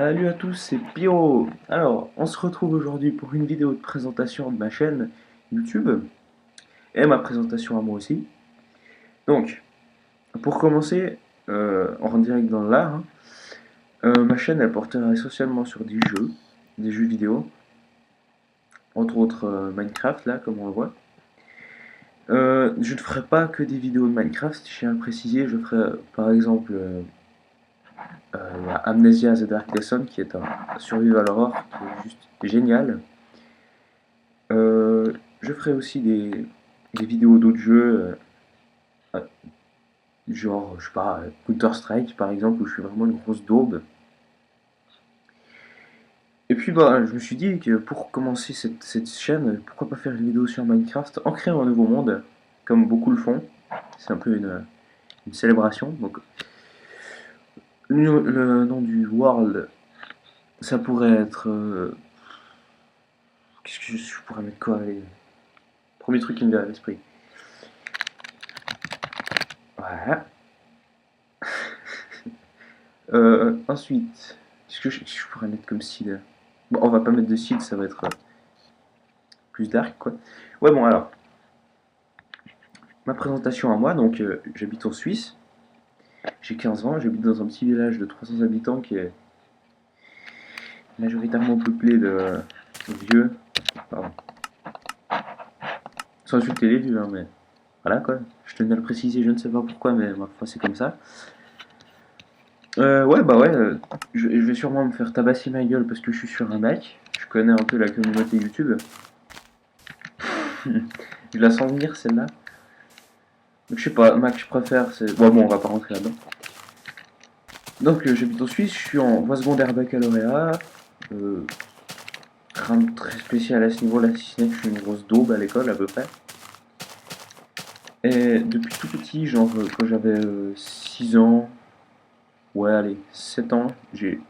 Salut à tous, c'est Pyro. Alors, on se retrouve aujourd'hui pour une vidéo de présentation de ma chaîne YouTube et ma présentation à moi aussi. Donc, pour commencer, on rentre direct dans l'art. Ma chaîne elle portera essentiellement sur des jeux vidéo, entre autres Minecraft là, comme on le voit. Je ne ferai pas que des vidéos de Minecraft, je tiens à le préciser. Je ferai par exemple Amnesia The Dark Descent, qui est un survival horror qui est juste génial. Je ferai aussi des vidéos d'autres jeux, genre, je sais pas, Counter-Strike par exemple, où je suis vraiment une grosse daube. Et puis bah, je me suis dit que pour commencer cette chaîne, pourquoi pas faire une vidéo sur Minecraft en créant un nouveau monde, comme beaucoup le font. C'est un peu une célébration. Donc, le nom du world, ça pourrait être... qu'est-ce que je pourrais mettre quoi? Allez, premier truc qui me vient à l'esprit. Voilà. Ensuite, qu'est-ce que je pourrais mettre comme style? Bon, on va pas mettre de style, ça va être plus dark, quoi. Ouais, bon, alors. Ma présentation à moi, donc j'habite en Suisse. J'ai 15 ans, j'habite dans un petit village de 300 habitants qui est majoritairement peuplé de vieux. Pardon. Sans insulter les vieux, hein, mais voilà, quoi. Je tenais à le préciser, je ne sais pas pourquoi, mais ma foi, c'est comme ça. Ouais, bah ouais, je vais sûrement me faire tabasser ma gueule parce que je suis sur un Mac. Je connais un peu la communauté YouTube. Je la sens venir celle-là. Donc je sais pas, Mac je préfère, c'est... Bon, on va pas rentrer là-dedans. Donc j'habite en Suisse, je suis en voie secondaire baccalauréat. Rien de très spécial à ce niveau-là, si ce n'est que je suis une grosse daube à l'école à peu près. Et depuis tout petit, genre quand j'avais 6 ans, ouais allez, 7 ans, j'ai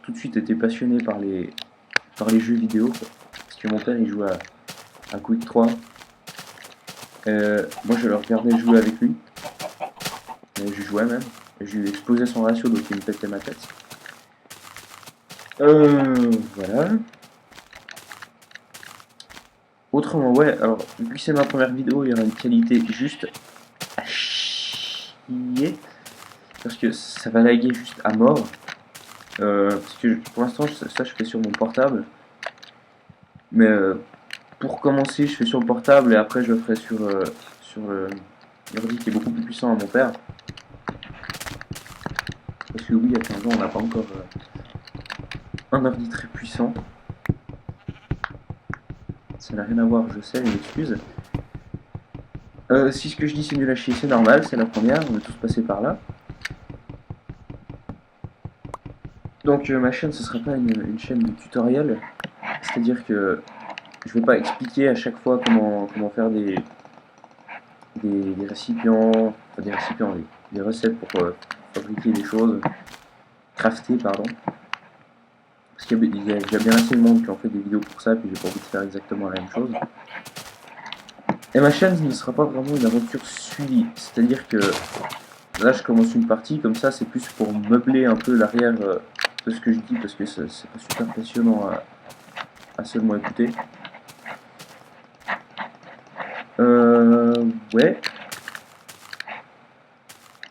tout de suite été passionné par les jeux vidéo, quoi. Parce que mon père il jouait à Quake 3. Moi je le regardais jouer avec lui. Et je jouais même. Et je lui explosais son ratio donc il me pétait ma tête. Voilà. Autrement, ouais, alors vu que c'est ma première vidéo, il y aura une qualité juste à chier. Parce que ça va laguer juste à mort. Parce que pour l'instant, ça je fais sur mon portable. Mais pour commencer, je fais sur le portable et après je le ferai sur l'ordi qui est beaucoup plus puissant à mon père. Parce que oui, à 15 ans, on n'a pas encore un ordi très puissant. Ça n'a rien à voir, je sais, une excuse. Si ce que je dis c'est nul à chier, c'est normal, c'est la première, on est tous passés par là. Donc ma chaîne, ce sera pas une chaîne de tutoriel, c'est-à-dire que je vais pas expliquer à chaque fois comment faire des récipients, enfin des recettes pour fabriquer des choses, crafter, pardon. Parce qu'il y a déjà bien assez de monde qui en fait des vidéos pour ça, puis j'ai pas envie de faire exactement la même chose. Et ma chaîne ne sera pas vraiment une aventure suivie, c'est-à-dire que là je commence une partie, comme ça c'est plus pour meubler un peu l'arrière de ce que je dis, parce que c'est pas super passionnant à seulement écouter. Ouais.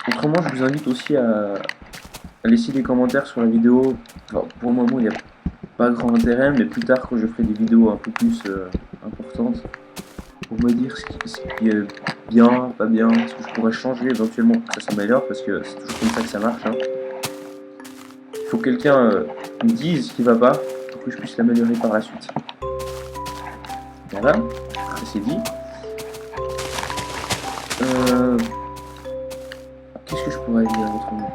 Autrement, je vous invite aussi à laisser des commentaires sur la vidéo. Alors, pour le moment, il n'y a pas grand intérêt, mais plus tard, quand je ferai des vidéos un peu plus importantes, pour me dire ce qui est bien, pas bien, ce que je pourrais changer éventuellement pour que ça s'améliore, parce que c'est toujours comme ça que ça marche. Hein. Il faut que quelqu'un me dise ce qui va pas pour que je puisse l'améliorer par la suite. Voilà, ça c'est dit. Qu'est-ce que je pourrais dire autrement?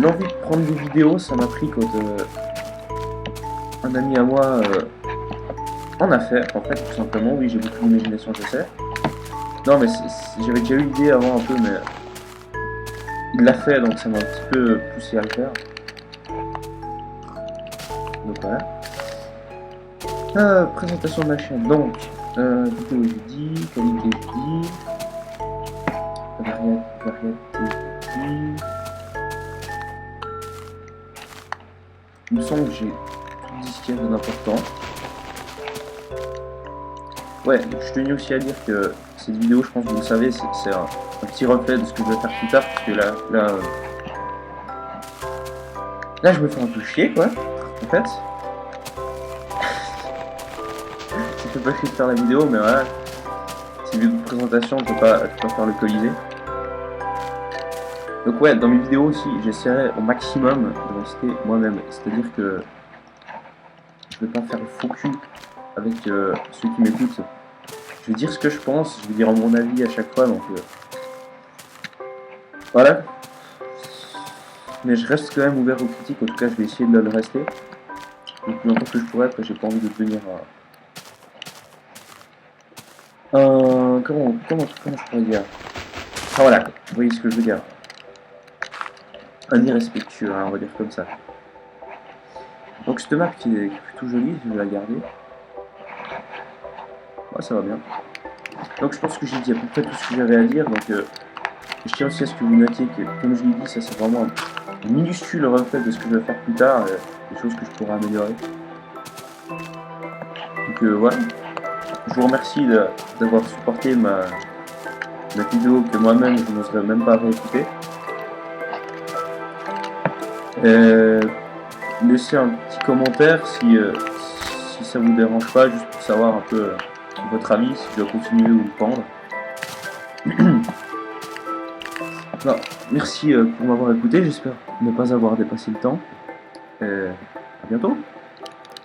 L'envie de prendre des vidéos, ça m'a pris quand un ami à moi en a fait, en fait, tout simplement. Oui, j'ai beaucoup d'imagination, je sais. Non, mais j'avais déjà eu l'idée avant un peu, mais il l'a fait, donc ça m'a un petit peu poussé à le faire. Donc voilà. Présentation de ma chaîne. Donc, vidéo j'ai dit, qualité j'ai dit, variété j'ai dit. Il me semble que j'ai tout dit ce qu'il y avait d'important. Ouais, je tenais aussi à dire que cette vidéo, je pense que vous le savez, c'est un petit reflet de ce que je vais faire plus tard, parce que là je me fais un peu chier, quoi, en fait. Ça fait pas chier de faire la vidéo, mais voilà, c'est une vidéo de présentation, on peut pas faire le colisée. Donc ouais, dans mes vidéos aussi, j'essaierai au maximum de rester moi-même, c'est-à-dire que je vais pas faire le faux cul avec ceux qui m'écoutent. Je vais dire ce que je pense, je vais dire mon avis à chaque fois, donc voilà. Mais je reste quand même ouvert aux critiques, en tout cas je vais essayer de le rester le plus longtemps que je pourrai, après j'ai pas envie de devenir comment je pourrais dire. Ah voilà, vous voyez ce que je veux dire. Un irrespectueux, hein, on va dire comme ça. Donc cette map qui est plutôt jolie, je vais la garder. Ouais, ça va bien. Donc je pense que j'ai dit à peu près tout ce que j'avais à dire, donc je tiens aussi à ce que vous notiez que, comme je l'ai dit, ça c'est vraiment un minuscule reflet de ce que je vais faire plus tard, des choses que je pourrais améliorer. Donc voilà. Je vous remercie d'avoir supporté ma vidéo que moi-même je n'oserais même pas réécouter. Laissez un petit commentaire si ça vous dérange pas, juste pour savoir un peu votre avis, si je dois continuer ou le prendre. Non, merci pour m'avoir écouté, j'espère ne pas avoir dépassé le temps. À bientôt.